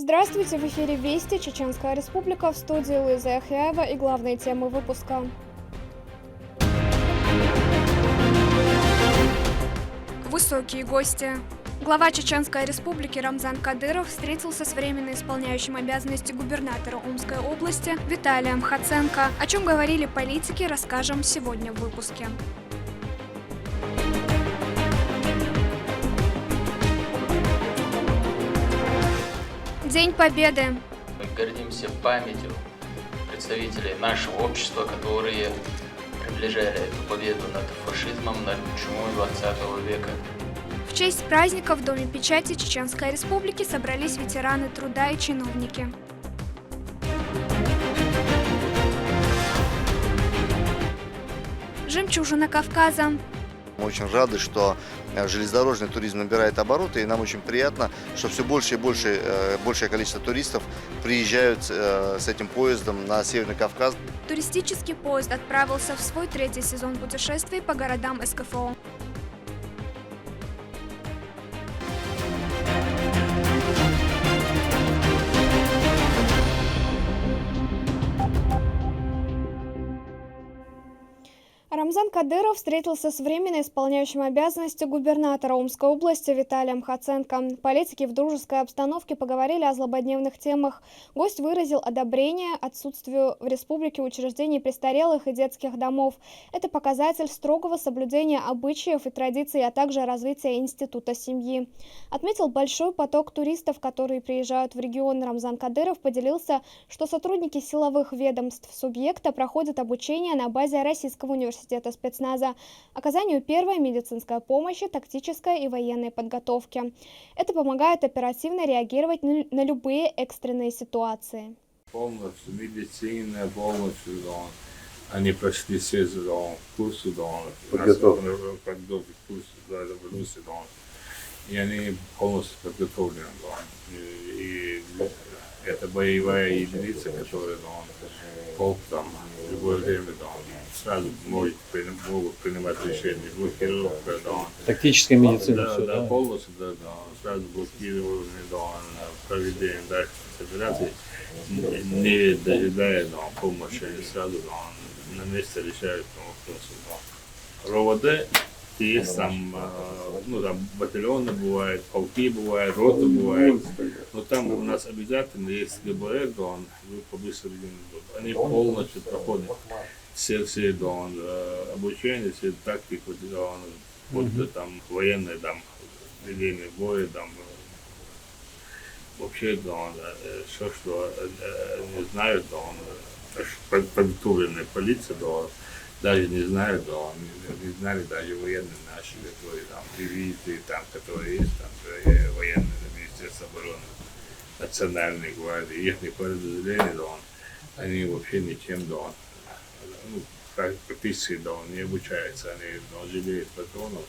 Здравствуйте, в эфире Вести, Чеченская Республика, в студии Луиза Яхяева и главные темы выпуска. Высокие гости. Глава Чеченской Республики Рамзан Кадыров встретился с временно исполняющим обязанности губернатора Омской области Виталием Хаценко. О чем говорили политики, расскажем сегодня в выпуске. День Победы. Мы гордимся памятью представителей нашего общества, которые приближали эту победу над фашизмом, над чумой 20 века. В честь праздника в Доме печати Чеченской Республики собрались ветераны труда и чиновники. Жемчужина Кавказа. Мы очень рады, что железнодорожный туризм набирает обороты, и нам очень приятно, что все больше и большее количество туристов приезжают с этим поездом на Северный Кавказ. Туристический поезд отправился в свой третий сезон путешествий по городам СКФО. Рамзан Кадыров встретился с временно исполняющим обязанности губернатора Омской области Виталием Хаценко. Политики в дружеской обстановке поговорили о злободневных темах. Гость выразил одобрение отсутствию в республике учреждений престарелых и детских домов. Это показатель строгого соблюдения обычаев и традиций, а также развития института семьи. Отметил большой поток туристов, которые приезжают в регион. Рамзан Кадыров поделился, что сотрудники силовых ведомств субъекта проходят обучение на базе Российского университета спецназа, оказанию первой медицинской помощи, тактической и военной подготовки. Это помогает оперативно реагировать на любые экстренные ситуации. Полностью медицина, полностью, они прошли все курсы, подготовки курсы, и они полностью подготовлены. И это боевая единица, которая полк там в любое время сразу могут принимать решения. Блокировка, тактическая медицина, да, полностью, сразу блокированы, проведение дальше операций, не дожидая помощи, они сразу на месте решают вопросы. РОВД есть там, там батальоны бывают, полки бывают, роты бывают, но там у нас обязательно есть ГБР, побыстрее, они полностью проходят все обучение, все тактики, там военные, ведение боя, вообще, все, что не знают, подготовленная полиция, даже не знают, не знали даже военные наши, которые дивизии, которые есть, военные, Министерство обороны, Национальной гвардии, их подразделения, они вообще ничем, практически не обучаются, они жалеют патронов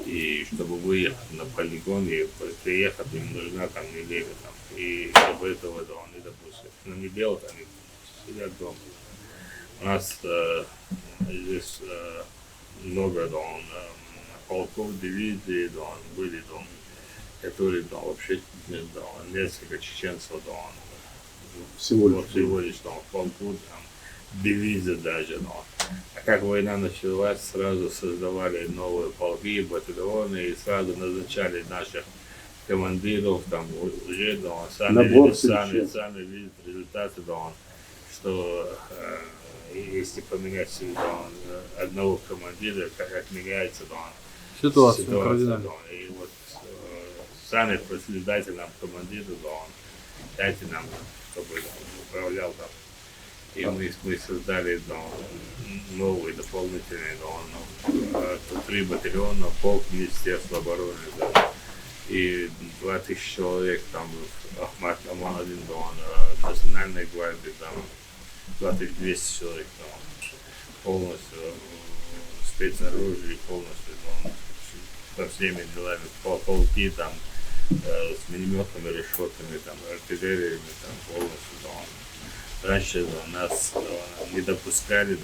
и чтобы выехать на полигон и приехать, им нужна неделя, и чтобы этого не допустить. Но не делают, они сидят дома. У нас здесь много полков, дивизий были, которые вообще несколько чеченцев всего лишь полку, дивизия даже. А как война началась, сразу создавали новые полки, батальоны и сразу назначали наших командиров, уже сами видят результаты, что если поменять одного командира, как меняется ситуация. И вот сами дайте нам командиру, дайте нам, чтобы управлял И мы создали новый дополнительный 3 батальона, полк Министерства обороны, и 2000 человек, Ахмат Аман-1, Национальной гвардии, 2200 человек, полностью спецоружие, полностью со всеми делами, полки, с минометными решетками, артиллериями, полностью, Раньше нас не допускали,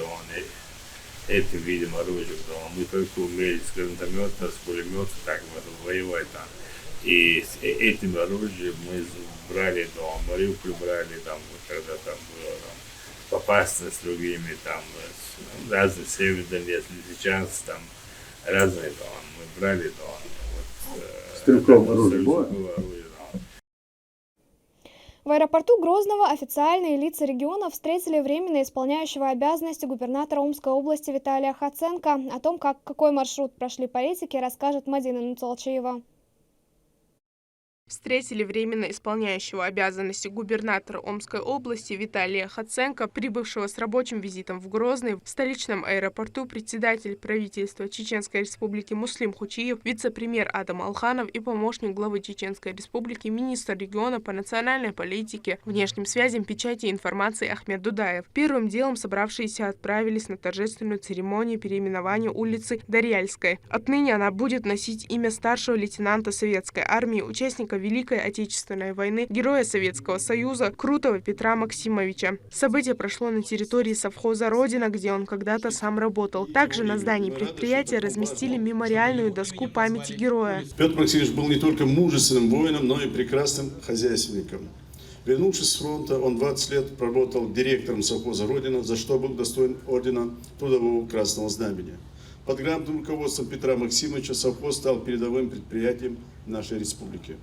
этим видим оружием, мы только умели с гранатомета, с пулемета, так воевать. И с этим оружием мы брали дом, Мариуполь брали, там, когда там было там, опасность с другими, там, разные Север Донецк, Лисичанск, там, разные дома. Мы брали дом. Стрелковое оружие было? В аэропорту Грозного официальные лица региона встретили временно исполняющего обязанности губернатора Омской области Виталия Хаценко. О том, какой маршрут прошли политики, расскажет Мадина Нуцолчиева. Встретили временно исполняющего обязанности губернатора Омской области Виталия Хаценко, прибывшего с рабочим визитом в Грозный. В столичном аэропорту председатель правительства Чеченской Республики Муслим Хучиев, вице-премьер Адам Алханов и помощник главы Чеченской Республики, министр региона по национальной политике, внешним связям, печати и информации Ахмед Дудаев. Первым делом собравшиеся отправились на торжественную церемонию переименования улицы Дарьяльской. Отныне она будет носить имя старшего лейтенанта Советской армии, участника Великой Отечественной войны, героя Советского Союза Крутова Петра Максимовича. Событие прошло на территории совхоза «Родина», где он когда-то сам работал. Также на здании предприятия разместили мемориальную доску памяти героя. Петр Максимович был не только мужественным воином, но и прекрасным хозяйственником. Вернувшись с фронта, он 20 лет проработал директором совхоза «Родина», за что был достоин ордена Трудового Красного Знамени. Под грамотным руководством Петра Максимовича совхоз стал передовым предприятием нашей республики.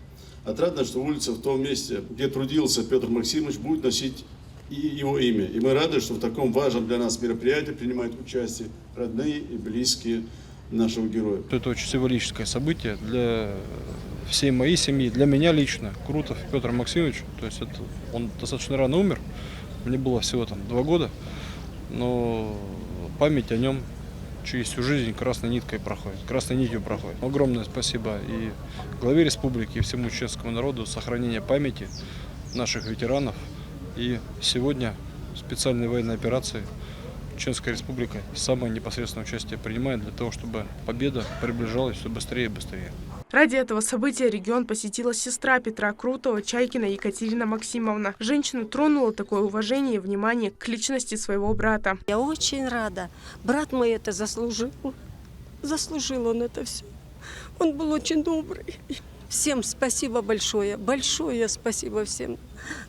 Отрадно, что улица в том месте, где трудился Петр Максимович, будет носить и его имя. И мы рады, что в таком важном для нас мероприятии принимают участие родные и близкие нашего героя. Это очень символическое событие для всей моей семьи, для меня лично. Крутов Петр Максимович, то есть он достаточно рано умер, мне было всего 2 года, но память о нем через всю жизнь красной нитью проходит. Огромное спасибо и главе республики, и всему чеченскому народу за сохранение памяти наших ветеранов. И сегодня в специальной военной операции Чеченская республика самое непосредственное участие принимает для того, чтобы победа приближалась все быстрее и быстрее. Ради этого события регион посетила сестра Петра Крутова, Чайкина Екатерина Максимовна. Женщину тронуло такое уважение и внимание к личности своего брата. Я очень рада. Брат мой это заслужил. Заслужил он это все. Он был очень добрый. Всем спасибо большое. Большое спасибо всем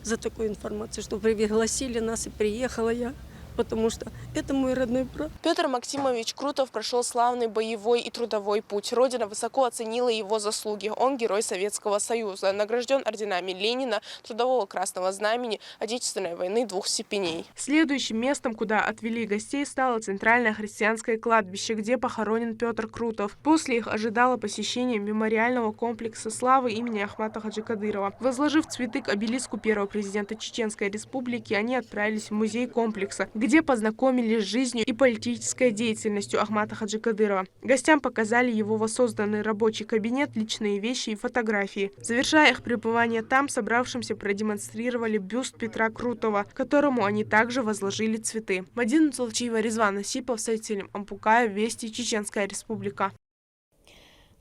за такую информацию, что пригласили нас, и приехала я. Потому что это мой родной брат. Петр Максимович Крутов прошел славный боевой и трудовой путь. Родина высоко оценила его заслуги. Он герой Советского Союза, награжден орденами Ленина, Трудового Красного Знамени, Отечественной войны 2 степеней. Следующим местом, куда отвели гостей, стало Центральное христианское кладбище, где похоронен Петр Крутов. После их ожидало посещение мемориального комплекса славы имени Ахмата Хаджи Кадырова. Возложив цветы к обелиску первого президента Чеченской Республики, они отправились в музей комплекса, где познакомились с жизнью и политической деятельностью Ахмата Хаджи Кадырова. Гостям показали его воссозданный рабочий кабинет, личные вещи и фотографии. Завершая их пребывание там, собравшимся продемонстрировали бюст Петра Крутова, которому они также возложили цветы. Мадина Нуцолчиева, Резван Осипов, Сайтилем Ампукаев, Вести, Чеченская Республика.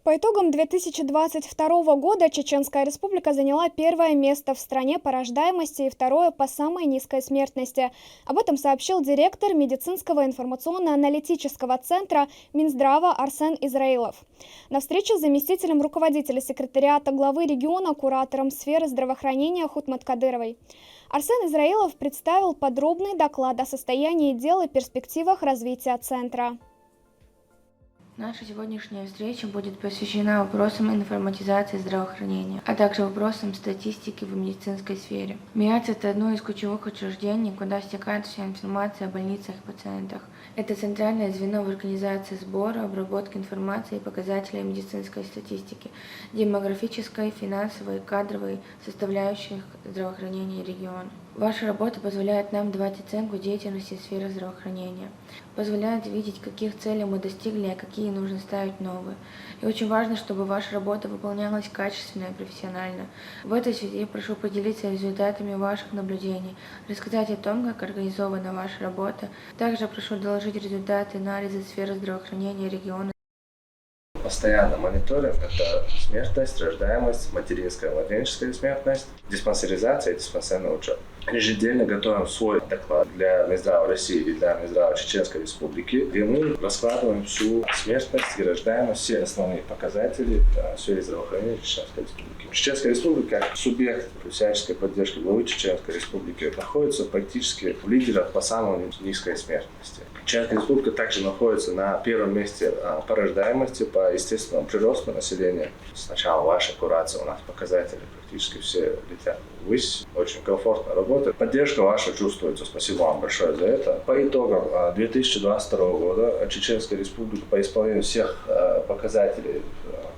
По итогам 2022 года Чеченская Республика заняла 1-е место в стране по рождаемости и 2-е по самой низкой смертности. Об этом сообщил директор медицинского информационно-аналитического центра Минздрава Арсен Израилов. На встрече с заместителем руководителя секретариата главы региона, куратором сферы здравоохранения Хутмат Кадыровой. Арсен Израилов представил подробный доклад о состоянии дел и перспективах развития центра. Наша сегодняшняя встреча будет посвящена вопросам информатизации здравоохранения, а также вопросам статистики в медицинской сфере. МИАЦ – это одно из ключевых учреждений, куда стекает вся информация о больницах и пациентах. Это центральное звено в организации сбора, обработки информации и показателей медицинской статистики, демографической, финансовой, кадровой составляющих здравоохранения региона. Ваша работа позволяет нам давать оценку деятельности сферы здравоохранения, позволяет видеть, каких целей мы достигли, а какие нужно ставить новые. И очень важно, чтобы ваша работа выполнялась качественно и профессионально. В этой связи прошу поделиться результатами ваших наблюдений, рассказать о том, как организована ваша работа. Также прошу доложить результаты анализа сферы здравоохранения региона. постоянно мониторим, это смертность, рождаемость, материнская, младенческая смертность, диспансеризация и диспансерный учет. Ежедневно готовим свой доклад для Минздрава России и для Минздрава Чеченской Республики, где мы раскладываем всю смертность и рождаемость, все основные показатели в сфере здравоохранения Чеченской Республики. Чеченская Республика, как субъект всяческой поддержки главы Чеченской Республики, находится практически в лидерах по самой низкой смертности. Чеченская Республика также находится на первом месте по рождаемости, по естественному приросту населения. С начала вашей курации у нас показатели практически все летят ввысь, очень комфортно работает. Поддержка ваша чувствуется, спасибо вам большое за это. По итогам 2022 года Чеченская Республика по исполнению всех показателей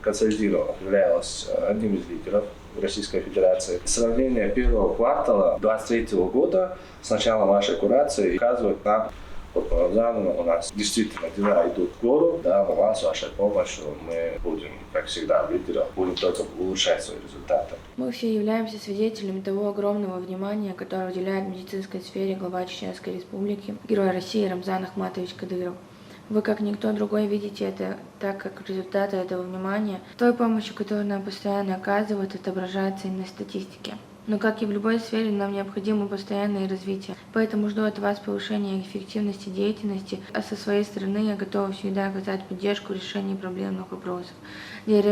консолидированных являлась одним из лидеров Российской Федерации. Сравнение первого квартала 2023 года с начала вашей курации указывает нам, у нас действительно дела идут в гору, да, у вас, с вашей помощью мы будем, как всегда, в лидерах, будем только улучшать свои результаты. Мы все являемся свидетелями того огромного внимания, которое уделяет медицинской сфере глава Чеченской Республики, герой России Рамзан Ахматович Кадыров. Вы, как никто другой, видите это, так как результаты этого внимания, той помощью, которую нам постоянно оказывают, отображается и на статистике. Но, как и в любой сфере, нам необходимо постоянное развитие. Поэтому жду от вас повышения эффективности деятельности, а со своей стороны я готова всегда оказать поддержку в решении проблемных вопросов. Для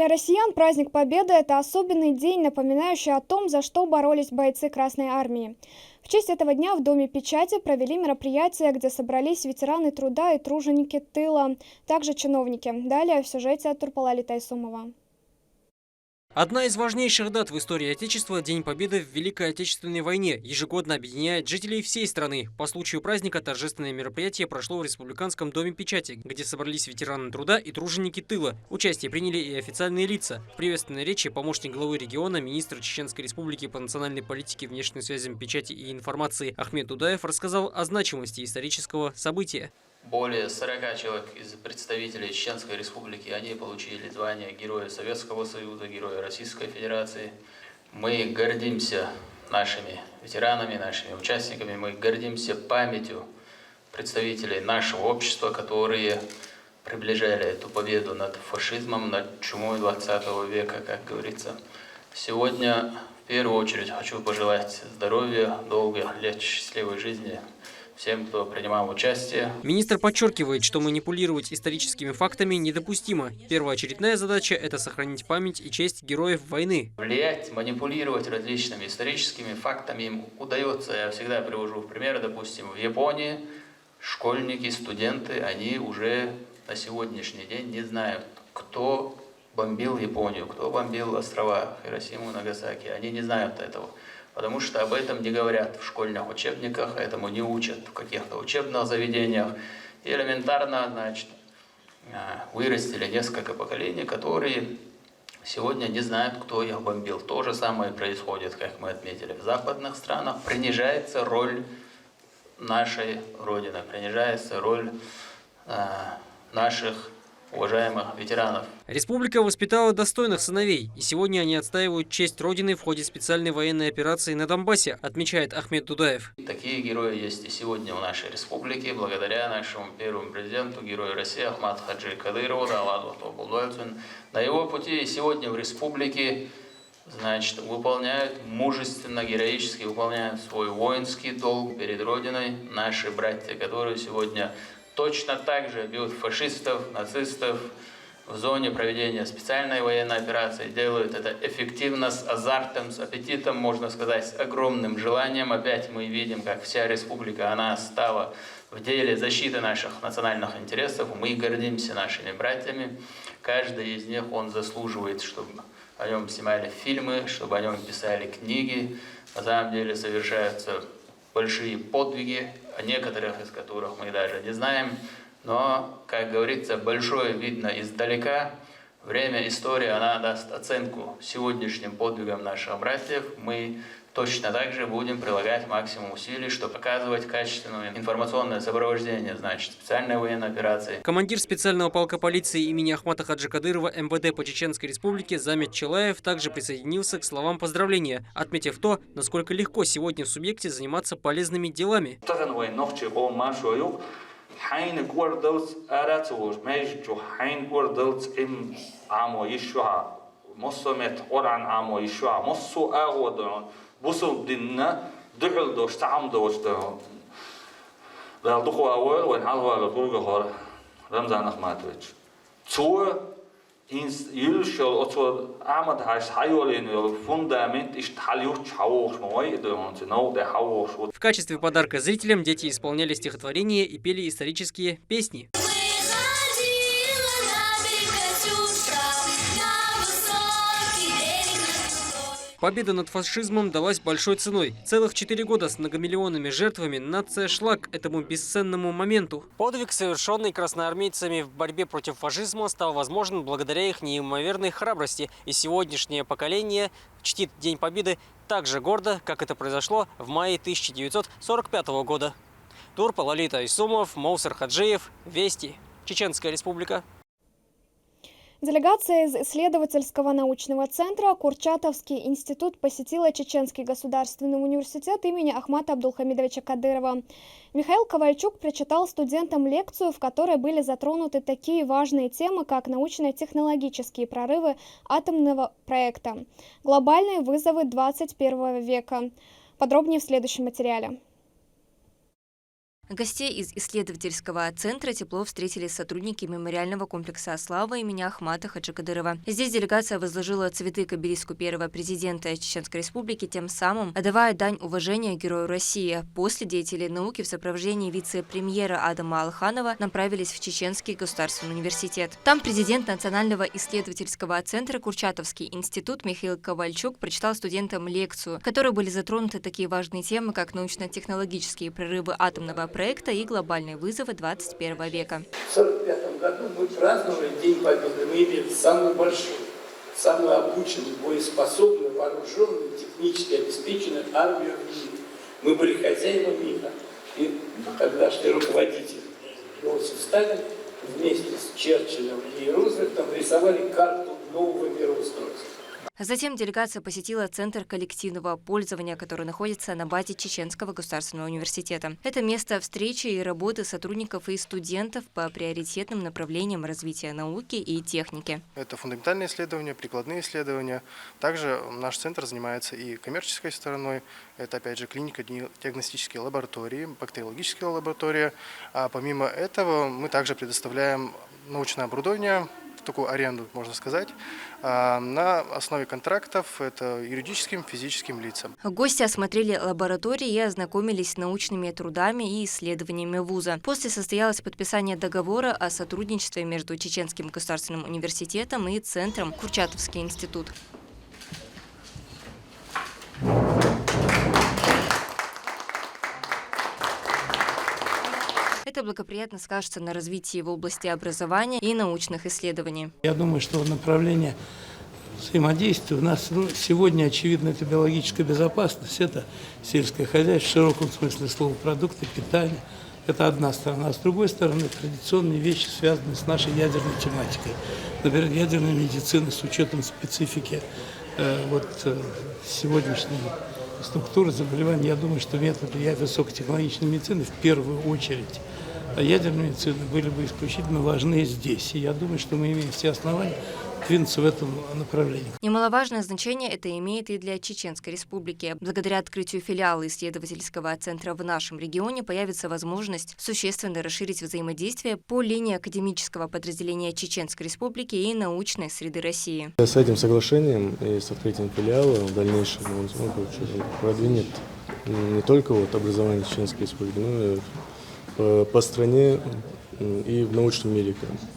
россиян праздник Победы – это особенный день, напоминающий о том, за что боролись бойцы Красной Армии. В честь этого дня в Доме печати провели мероприятие, где собрались ветераны труда и труженики тыла, также чиновники. Далее в сюжете от Турпалали Тайсумова. Одна из важнейших дат в истории Отечества – День Победы в Великой Отечественной войне. Ежегодно объединяет жителей всей страны. По случаю праздника торжественное мероприятие прошло в Республиканском доме печати, где собрались ветераны труда и труженики тыла. Участие приняли и официальные лица. В приветственной речи помощник главы региона, министр Чеченской Республики по национальной политике, внешним связям, печати и информации Ахмет Дудаев рассказал о значимости исторического события. Более 40 человек из представителей Чеченской Республики, они получили звание Героя Советского Союза, Героя Российской Федерации. Мы гордимся нашими ветеранами, нашими участниками, мы гордимся памятью представителей нашего общества, которые приближали эту победу над фашизмом, над чумой 20 века, как говорится. Сегодня в первую очередь хочу пожелать здоровья, долгих лет счастливой жизни всем, кто принимал участие. Министр подчеркивает, что манипулировать историческими фактами недопустимо. Первоочередная задача – это сохранить память и честь героев войны. Влиять, манипулировать различными историческими фактами им удается. Я всегда привожу в пример, допустим, в Японии школьники, студенты, они уже на сегодняшний день не знают, кто бомбил Японию, кто бомбил острова Хиросиму и Нагасаки. Они не знают этого. Потому что об этом не говорят в школьных учебниках, этому не учат в каких-то учебных заведениях. И элементарно, значит, вырастили несколько поколений, которые сегодня не знают, кто их бомбил. То же самое происходит, как мы отметили, в западных странах. Принижается роль нашей Родины, принижается роль наших уважаемых ветеранов. Республика воспитала достойных сыновей, и сегодня они отстаивают честь Родины в ходе специальной военной операции на Донбассе, отмечает Ахмет Дудаев. Такие герои есть и сегодня в нашей республике, благодаря нашему первому президенту, герою России Ахмату Хаджи Кадырову, на его пути сегодня в республике, значит, выполняют мужественно, героически выполняют свой воинский долг перед Родиной наши братья, которые сегодня точно так же бьют фашистов, нацистов в зоне проведения специальной военной операции. Делают это эффективно, с азартом, с аппетитом, можно сказать, с огромным желанием. Опять мы видим, как вся республика, она стала в деле защиты наших национальных интересов. Мы гордимся нашими братьями. Каждый из них, он заслуживает, чтобы о нем снимали фильмы, чтобы о нем писали книги. На самом деле совершаются большие подвиги, о некоторых из которых мы даже не знаем. Но, как говорится, большое видно издалека. Время, история, она даст оценку сегодняшним подвигам наших братьев. Мы точно так же будем прилагать максимум усилий, чтобы показывать качественное информационное сопровождение, значит, специальной военной операции. Командир специального полка полиции имени Ахмата Хаджи Кадырова МВД по Чеченской Республике Замет Челаев также присоединился к словам поздравления, отметив то, насколько легко сегодня в субъекте заниматься полезными делами. حين قوردلت أراتوش ميجو حين قوردلت إم عمو يشوها مصو مت قران عمو يشوها مصو أغودون بوصل دينا دحل دوش تعم دوش ده لا دخو أول وين حلوة لطولة هور رمضان أخماتوش تو يلشل أطول عمد هاش حيولين الفوندامент إيش تحليوش حوش موي ده نو ده حوش. В качестве подарка зрителям дети исполняли стихотворения и пели исторические песни. Победа над фашизмом далась большой ценой. Целых 4 года с многомиллионными жертвами нация шла к этому бесценному моменту. Подвиг, совершенный красноармейцами в борьбе против фашизма, стал возможен благодаря их неимоверной храбрости. И сегодняшнее поколение чтит День Победы так же гордо, как это произошло в мае 1945 года. Турпа, Лолита Исумов, Моусер Хаджиев, Вести, Чеченская Республика. Делегация из исследовательского научного центра Курчатовский институт посетила Чеченский государственный университет имени Ахмата Абдулхамидовича Кадырова. Михаил Ковальчук прочитал студентам лекцию, в которой были затронуты такие важные темы, как научно-технологические прорывы атомного проекта, глобальные вызовы 21 века. Подробнее в следующем материале. Гостей из исследовательского центра тепло встретили сотрудники мемориального комплекса «Слава» имени Ахмата Хаджи Кадырова. Здесь делегация возложила цветы к обелиску первого президента Чеченской Республики, тем самым отдавая дань уважения Герою России. После деятели науки в сопровождении вице-премьера Адама Алханова направились в Чеченский государственный университет. Там президент Национального исследовательского центра Курчатовский институт Михаил Ковальчук прочитал студентам лекцию, в которой были затронуты такие важные темы, как научно-технологические прорывы атомного проекта и глобальные вызовы 21 века. В 1945 году мы праздновали День Победы. Мы имели самую большую, самую обученную, боеспособную, вооруженную, технически обеспеченную армию в мире. Мы были хозяевами мира. И тогдашний руководитель Иосиф Сталин вместе с Черчиллем и Рузвельтом рисовали карту нового мироустройства. Затем делегация посетила Центр коллективного пользования, который находится на базе Чеченского государственного университета. Это место встречи и работы сотрудников и студентов по приоритетным направлениям развития науки и техники. Это фундаментальные исследования, прикладные исследования. Также наш центр занимается и коммерческой стороной. Это, опять же, клиника, диагностические лаборатории, бактериологические лаборатории. А помимо этого мы также предоставляем научное оборудование, такую аренду, можно сказать, на основе контрактов это юридическим, физическим лицам. Гости осмотрели лаборатории и ознакомились с научными трудами и исследованиями вуза. После состоялось подписание договора о сотрудничестве между Чеченским государственным университетом и Центром Курчатовский институт. Это благоприятно скажется на развитии в области образования и научных исследований. Я думаю, что направление взаимодействия у нас сегодня, очевидно, это биологическая безопасность, это сельское хозяйство в широком смысле слова, продукты питания. Это одна сторона. А с другой стороны, традиционные вещи, связанные с нашей ядерной тематикой. Например, ядерная медицина с учетом специфики сегодняшней структуры заболеваний. Я думаю, что методы высокотехнологичной медицины в первую очередь ядерной медицины были бы исключительно важны здесь. И я думаю, что мы имеем все основания двинуться в этом направлении. Немаловажное значение это имеет и для Чеченской Республики. Благодаря открытию филиала исследовательского центра в нашем регионе появится возможность существенно расширить взаимодействие по линии академического подразделения Чеченской Республики и научной среды России. С этим соглашением и с открытием филиала в дальнейшем он продвинет не только образование Чеченской Республики, но и по стране и в научном мире.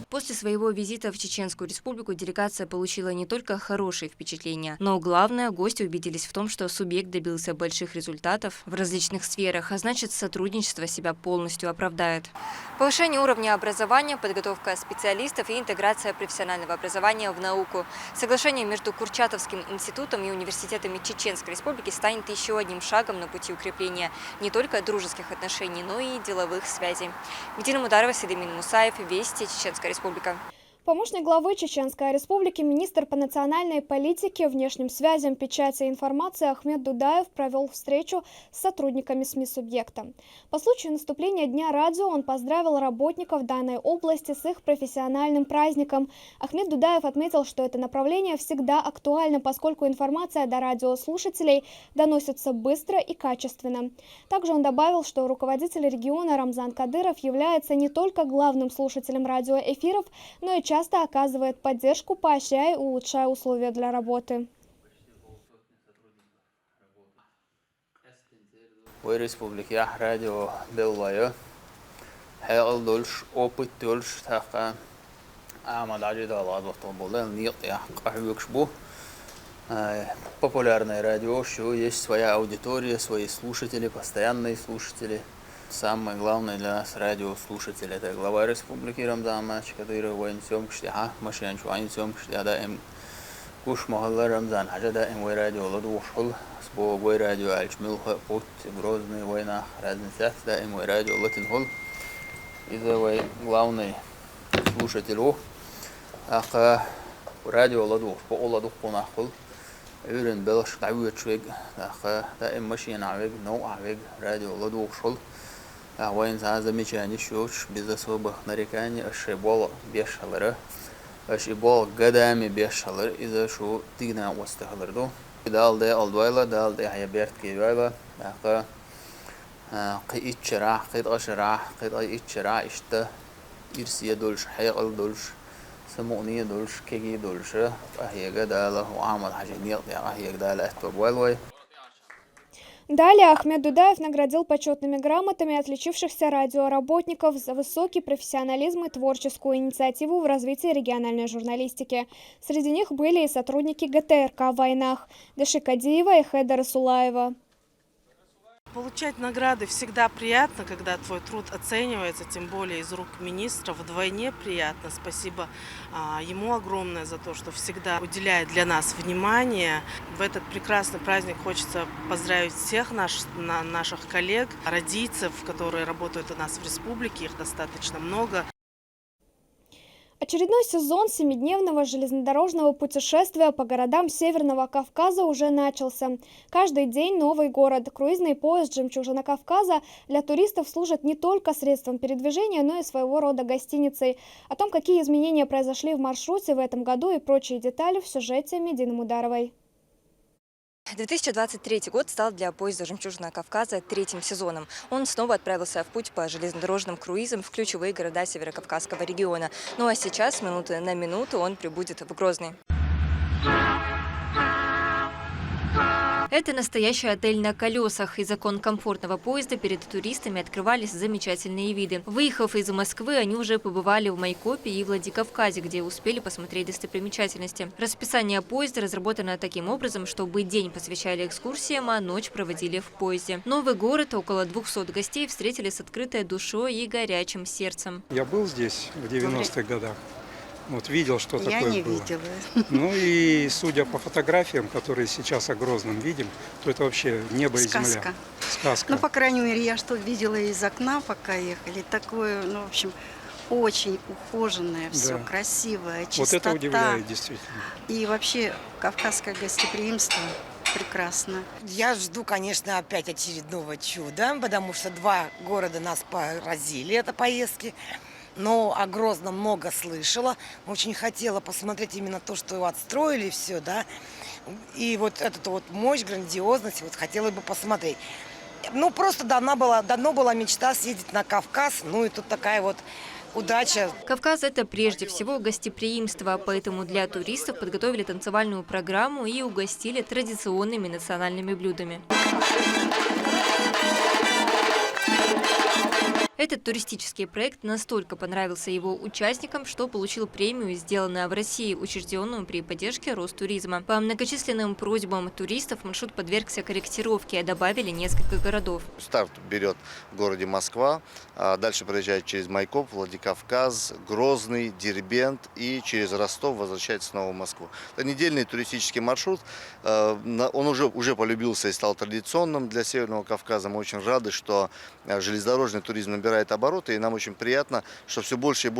После своего визита в Чеченскую Республику делегация получила не только хорошие впечатления, но главное, гости убедились в том, что субъект добился больших результатов в различных сферах, а значит, сотрудничество себя полностью оправдает. Повышение уровня образования, подготовка специалистов и интеграция профессионального образования в науку. Соглашение между Курчатовским институтом и университетами Чеченской Республики станет еще одним шагом на пути укрепления не только дружеских отношений, но и деловых связей. Медина Мударова, Седемин Мусаев, Вести, Чеченская Республика. Помощник главы Чеченской Республики, министр по национальной политике, внешним связям, печати и информации Ахмед Дудаев провел встречу с сотрудниками СМИ-субъекта. По случаю наступления Дня радио он поздравил работников данной области с их профессиональным праздником. Ахмед Дудаев отметил, что это направление всегда актуально, поскольку информация до радиослушателей доносится быстро и качественно. Также он добавил, что руководитель региона Рамзан Кадыров является не только главным слушателем радиоэфиров, но и часто оказывает поддержку, поощряя и улучшая условия для работы. В республике радио Беллайо, Хэл Дольш, опыт Дольш, така Амададжи Даладов, Толболен, нет, я Кахвюкшбу. Популярное радио, что есть своя аудитория, свои слушатели, постоянные слушатели. Самое главное для нас радиослушатели. Это глава республики Рамзан Кадыров, военсем кштиха, машинчу военсем кштиха, да им куш махалла Рамзан, хажа да им вой радио ладушхул, сбо вой радио альчмилха, пут, Грозный, война, разница, да им вой радио латинхул. Из-за вой главный слушатель, аха радио ладуш, по ладух понахул. Юрин белаш тавит швег, аха да им машин авег, но авег радио ладушхул. Воин замечание, что без особых нареканий ошибал бешалера, ошибал годами бешалер, из-за что тигна остахлерду. Далде алдвайла, далде хаяберт кивайла, ака киитчера, кииташера, киитчера, ишта ирсия дольш, хайгал дольш, самония дольш, кеги дольш, ахига дала, уамал хажинил, ахига дала эстбуэлвай. Далее Ахмед Дудаев наградил почетными грамотами отличившихся радиоработников за высокий профессионализм и творческую инициативу в развитии региональной журналистики. Среди них были и сотрудники ГТРК в войнах Даши Кадиева и Хеда Расулаева. Получать награды всегда приятно, когда твой труд оценивается, тем более из рук министра. Вдвойне приятно. Спасибо ему огромное за то, что всегда уделяет для нас внимание. В этот прекрасный праздник хочется поздравить всех наших коллег, радийцев, которые работают у нас в республике. Их достаточно много. Очередной сезон семидневного железнодорожного путешествия по городам Северного Кавказа уже начался. Каждый день новый город. Круизный поезд «Жемчужина Кавказа» для туристов служит не только средством передвижения, но и своего рода гостиницей. О том, какие изменения произошли в маршруте в этом году и прочие детали в сюжете Медины Мударовой. 2023 год стал для поезда «Жемчужина Кавказа» третьим сезоном. Он снова отправился в путь по железнодорожным круизам в ключевые города Северокавказского региона. Ну а сейчас, с минуты на минуту, он прибудет в Грозный. Это настоящий отель на колесах. Из окон комфортного поезда перед туристами открывались замечательные виды. Выехав из Москвы, они уже побывали в Майкопе и Владикавказе, где успели посмотреть достопримечательности. Расписание поезда разработано таким образом, чтобы день посвящали экскурсиям, а ночь проводили в поезде. Новый город, около 200 гостей встретили с открытой душой и горячим сердцем. Я был здесь в 90-х годах. Вот видел, что такое было. Я не видела. Ну и судя по фотографиям, которые сейчас о Грозном видим, то это вообще небо и земля. Сказка. Ну, по крайней мере, я что видела из окна, пока ехали. Такое, ну, в общем, очень ухоженное все, да. Красивое, чистота. Вот это удивляет действительно. И вообще кавказское гостеприимство прекрасно. Я жду, конечно, опять очередного чуда, потому что 2 города нас поразили, это поездки. Но о Грозном много слышала. Очень хотела посмотреть именно то, что отстроили все, да. И вот эту вот мощь, грандиозность, вот хотела бы посмотреть. Ну, просто давно была мечта съездить на Кавказ. Ну, и тут такая вот удача. Кавказ – это прежде всего гостеприимство, поэтому для туристов подготовили танцевальную программу и угостили традиционными национальными блюдами. Этот туристический проект настолько понравился его участникам, что получил премию «Сделанное в России», учрежденную при поддержке Ростуризма. По многочисленным просьбам туристов маршрут подвергся корректировке, добавили несколько городов. Старт берет в городе Москва, дальше проезжает через Майкоп, Владикавказ, Грозный, Дербент и через Ростов возвращается снова в Москву. Это недельный туристический маршрут. Он уже полюбился и стал традиционным для Северного Кавказа. Мы очень рады, что железнодорожный туризм набирает набирает обороты, и нам очень приятно, что все больше и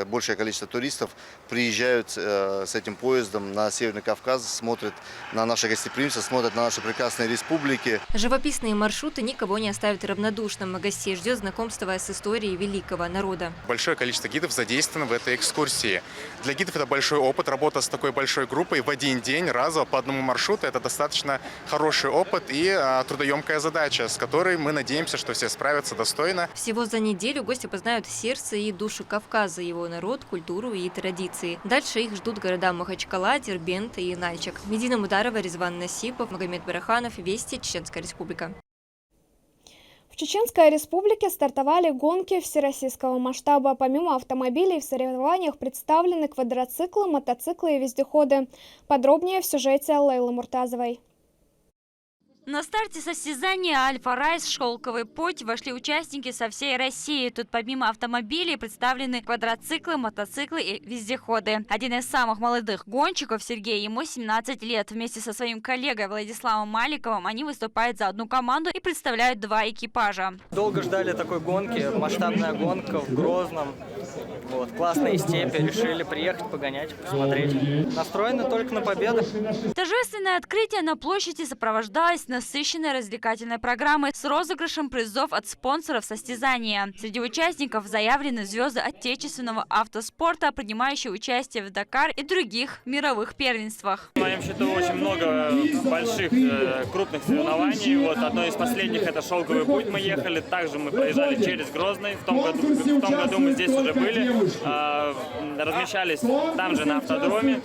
большее количество туристов приезжают с этим поездом на Северный Кавказ, смотрят на наше гостеприимство, смотрят на наши прекрасные республики. Живописные маршруты никого не оставят равнодушным. Гостей ждет знакомство с историей великого народа. Большое количество гидов задействовано в этой экскурсии. Для гидов это большой опыт. Работа с такой большой группой в один день, разово по одному маршруту – это достаточно хороший опыт и трудоемкая задача, с которой мы надеемся, что все справятся достойно. Всего за неделю гости познают сердце и душу Кавказа, его народ, культуру и традиции. Дальше их ждут города Махачкала, Дербент и Нальчик. Медина Мударова, Резван Насипов, Магомед Бараханов, Вести, Чеченская Республика. В Чеченской Республике стартовали гонки всероссийского масштаба. Помимо автомобилей в соревнованиях представлены квадроциклы, мотоциклы и вездеходы. Подробнее в сюжете Лейлы Муртазовой. На старте состязания «Альфа-Райс. Шелковый путь» вошли участники со всей России. Тут помимо автомобилей представлены квадроциклы, мотоциклы и вездеходы. Один из самых молодых гонщиков, Сергей, ему 17 лет. Вместе со своим коллегой Владиславом Маликовым они выступают за одну команду и представляют два экипажа. Долго ждали такой гонки, масштабная гонка в Грозном. Вот, классные степи, решили приехать, погонять, посмотреть. Настроены только на победу. Торжественное открытие на площади сопровождалось насыщенной развлекательной программой с розыгрышем призов от спонсоров состязания. Среди участников заявлены звезды отечественного автоспорта, принимающие участие в Дакар и других мировых первенствах. В моем счету очень много больших крупных соревнований. Вот одно из последних — это «Шелковый путь». Мы ехали, также мы проезжали через Грозный. В том году мы здесь уже были, размещались там же на автодроме.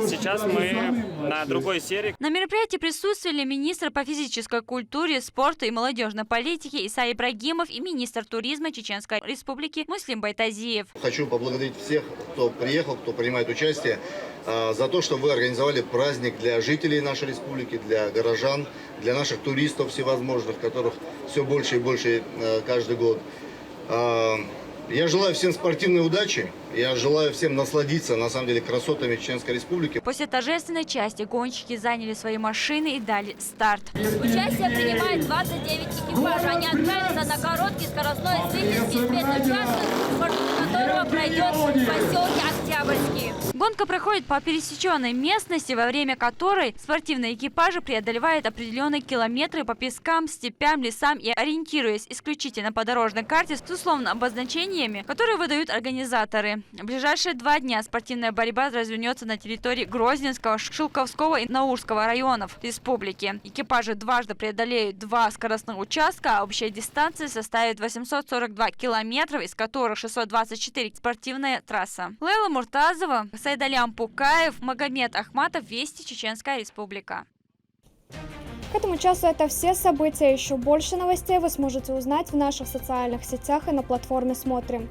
Сейчас мы на другой серии. На мероприятии присутствовали министр по физической культуре, спорту и молодежной политике Иса Ибрагимов и министр туризма Чеченской Республики Муслим Байтазиев. Хочу поблагодарить всех, кто приехал, кто принимает участие, за то, что вы организовали праздник для жителей нашей республики, для горожан, для наших туристов всевозможных, которых все больше и больше каждый год. Я желаю всем спортивной удачи. Я желаю всем насладиться, на самом деле, красотами Чеченской Республики. После торжественной части гонщики заняли свои машины и дали старт. Участие принимает 29 экипажей. Они отправятся на короткий скоростной средний спецучасток, маршрут которого пройдет в поселке Октябрьский. Гонка проходит по пересеченной местности, во время которой спортивные экипажи преодолевают определенные километры по пескам, степям, лесам и ориентируясь исключительно по дорожной карте с условными обозначениями, которые выдают организаторы. В ближайшие 2 дня спортивная борьба развернется на территории Грозненского, Шилковского и Наурского районов республики. Экипажи дважды преодолеют 2 скоростных участка, а общая дистанция составит 842 километров, из которых 624 спортивная трасса. Лейла Муртазова, Сайдалям Пукаев, Магомед Ахматов, Вести, Чеченская Республика. К этому часу это все события. Еще больше новостей вы сможете узнать в наших социальных сетях и на платформе «Смотрим».